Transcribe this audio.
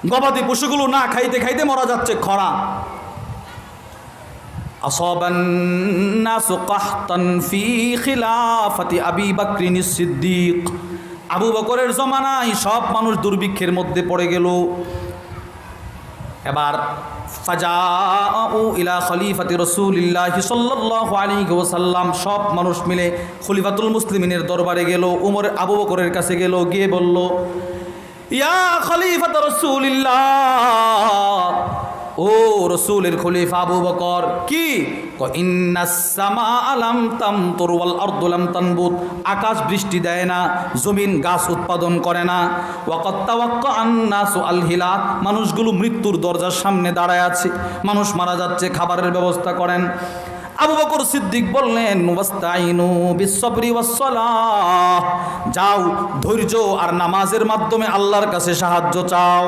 গবাদি পশুগুলো না খাইতে খাইতে মরা যাচ্ছে, খরা। আসাবান নাসু কাহতান ফি খিলাফাতি আবি বকরিন সিদ্দিক। আবু বকরের জমানায় সব মানুষ দুর্ভিক্ষের মধ্যে পড়ে গেল। এবার ফাজাউ ইলা খলিফাতি রাসূলিল্লাহি সাল্লাল্লাহু আলাইহি ওয়াসাল্লাম, সব মানুষ মিলে খলিফাতুল মুসলিমিনের দরবারে গেল। উমর আবু বকরের কাছে গেল, গিয়ে বলল, ইয়া খলিফাত রাসূলিল্লাহ, ও রসুলের খলিফা আবু বকর, কি? ইন্নাস সামাআ লাম তামতুর ওয়াল আরদু লাম তানবুত, আকাশ বৃষ্টি দেয় না, জমিন গাছ উৎপাদন করে না। ওয়াকাদ তাওয়াক্কাআন নাসু আল হিলাক, মানুষগুলো মৃত্যুর দরজার সামনে দাঁড়ায় আছে, মানুষ মারা যাচ্ছে, খাবারের ব্যবস্থা করেন। আবু বকর সিদ্দিক বললেন, ওয়াস্তাইনু বিসসবরি ওয়াসসালাহ, যাও ধৈর্য আর নামাজের মাধ্যমে আল্লাহর কাছে সাহায্য চাও।